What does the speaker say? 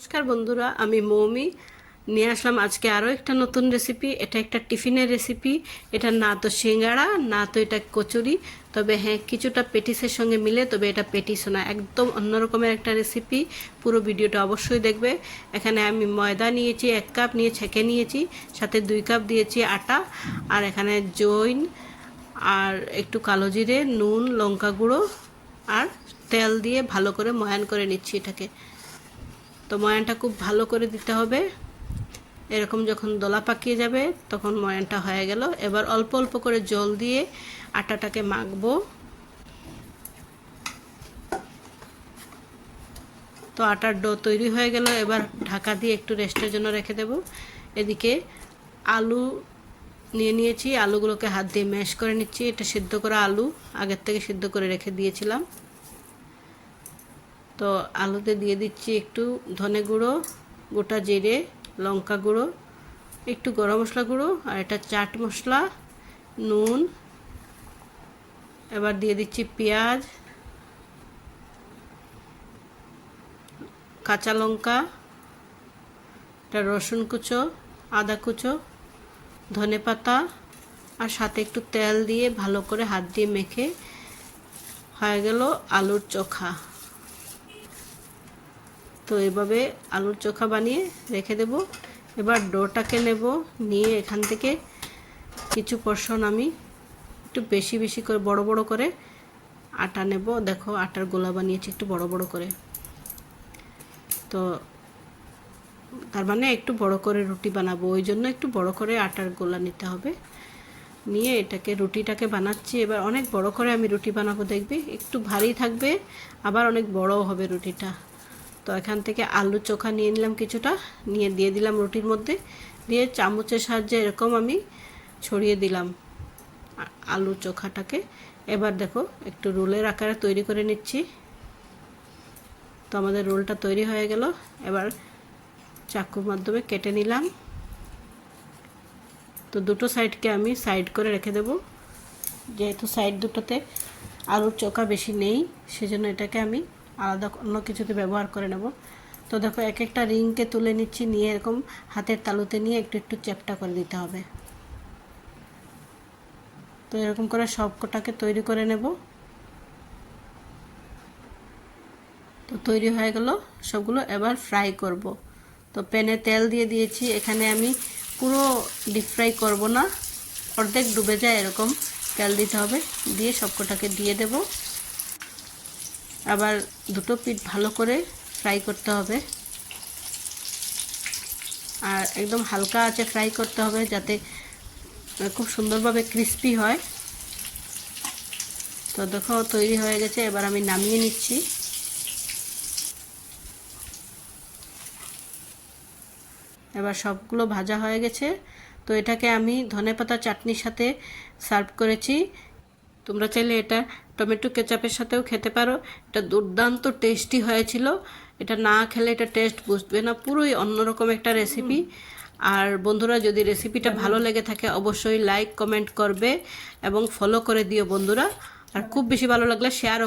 নমস্কার বন্ধুরা, আমি মৌমি নিয়ে আসলাম আজকে আরও একটা নতুন রেসিপি। এটা একটা টিফিনের রেসিপি। এটা না তো সিঙ্গাড়া, না তো এটা কচুরি, তবে হ্যাঁ কিছুটা পেটিসের সঙ্গে মিলে, তবে এটা পেটিসও না, একদম অন্যরকমের একটা রেসিপি। পুরো ভিডিওটা অবশ্যই দেখবে। এখানে আমি ময়দা নিয়েছি 1 কাপ, নিয়ে ছেঁকে নিয়েছি, সাথে 2 কাপ দিয়েছি আটা, আর এখানে জৈন আর একটু কালো জিরে, নুন, লঙ্কা গুঁড়ো আর তেল দিয়ে ভালো করে ময়ান করে নিচ্ছি এটাকে। তো ময়ানটা খুব ভালো করে দিতে হবে। এরকম যখন দলা পাকিয়ে যাবে তখন ময়ানটা হয়ে গেল। এবার অল্প অল্প করে জল দিয়ে আটাটাকে মাখবো। তো আটার ডো তৈরি হয়ে গেল। এবার ঢাকা দিয়ে একটু রেস্টের জন্য রেখে দেব। এদিকে আলু নিয়ে নিয়েছি, আলুগুলোকে হাত দিয়ে ম্যাশ করে নিচ্ছি। এটা সিদ্ধ করা আলু, আগের থেকে সিদ্ধ করে রেখে দিয়েছিলাম। তো আলুতে দিয়ে দিচ্ছি একটু ধনে গুঁড়ো, গোটা জিরে, লঙ্কা গুঁড়ো, একটু গরম মশলা গুঁড়ো, আর এটা চাট মশলা, নুন। এবার দিয়ে দিচ্ছি পেঁয়াজ, কাঁচা লঙ্কা, এটা রসুন কুচো, আদা কুচো, ধনে পাতা, আর সাথে একটু তেল দিয়ে ভালো করে হাত দিয়ে মেখে হয়ে গেল আলুর চোখা। তো এভাবে আলুর চোখা বানিয়ে রেখে দেব। এবার ডোটাকে নেব, নিয়ে এখান থেকে কিছু পোর্শন আমি একটু বেশি বেশি করে বড় বড় করে আটা নেব। দেখো আটার গোলা বানিয়েছি একটু বড় বড় করে। তো তার মানে একটু বড় করে রুটি বানাবো, ওই জন্য একটু বড় করে আটার গোলা নিতে হবে। নিয়ে এটাকে রুটিটাকে বানাচ্ছি। এবার অনেক বড় করে আমি রুটি বানাবো, দেখবে একটু ভারী থাকবে, আবার অনেক বড়ও হবে রুটিটা। তো এখান থেকে আলু চোখা নিয়ে নিলাম কিছুটা, নিয়ে দিয়ে দিলাম রুটির মধ্যে, দিয়ে চামচের সাহায্যে এরকম আমি ছড়িয়ে দিলাম আলু চোখাটাকে। এবার দেখো একটু রোলের আকারে তৈরি করে নিচ্ছি। তো আমাদের রোলটা তৈরি হয়ে গেল। এবার চাকুর মাধ্যমে কেটে নিলাম। তো দুটো সাইডকে আমি সাইড করে রেখে দেব, যেহেতু সাইড দুটোতে আলুর চোখা বেশি নেই, সেজন্য এটাকে আমি আলাদা অন্য কিছুতে ব্যবহার করে নেব। তো দেখো এক একটা রিংকে তুলে নিচ্ছি, নিয়ে এরকম হাতের তালুতে নিয়ে একটু একটু চ্যাপ্টা করে দিতে হবে। তো এরকম করে সব কটাকে তৈরি করে নেব। তো তৈরি হয়ে গেল সবগুলো। এবার ফ্রাই করব। তো প্যানে তেল দিয়ে দিয়েছি। এখানে আমি পুরো ডিপ ফ্রাই করব না, অর্ধেক ডুবে যায় এরকম তেল দিতে হবে। দিয়ে সবকটাকে দিয়ে দেব। আবার দুটো পিঠ ভালো করে ফ্রাই করতে হবে, আর একদম হালকা আঁচে ফ্রাই করতে হবে যাতে খুব সুন্দরভাবে ক্রিস্পি হয়। তো দেখো তৈরি হয়ে গেছে। এবার আমি নামিয়ে নিচ্ছি। এবার সবগুলো ভাজা হয়ে গেছে। তো এটাকে আমি ধনেপাতা চাটনির সাথে সার্ভ করেছি। তোমরা চাইলে এটা টমেটো কেচাপের সাথেও খেতে পারো। এটা দুর্দান্ত টেস্টি হয়েছিল। এটা না খেলে এটা টেস্ট বুঝবে না, পুরোই অন্যরকম একটা রেসিপি। আর বন্ধুরা, যদি রেসিপিটা ভালো লেগে থাকে অবশ্যই লাইক কমেন্ট করবে এবং ফলো করে দিও বন্ধুরা। আর খুব বেশি ভালো লাগলে শেয়ার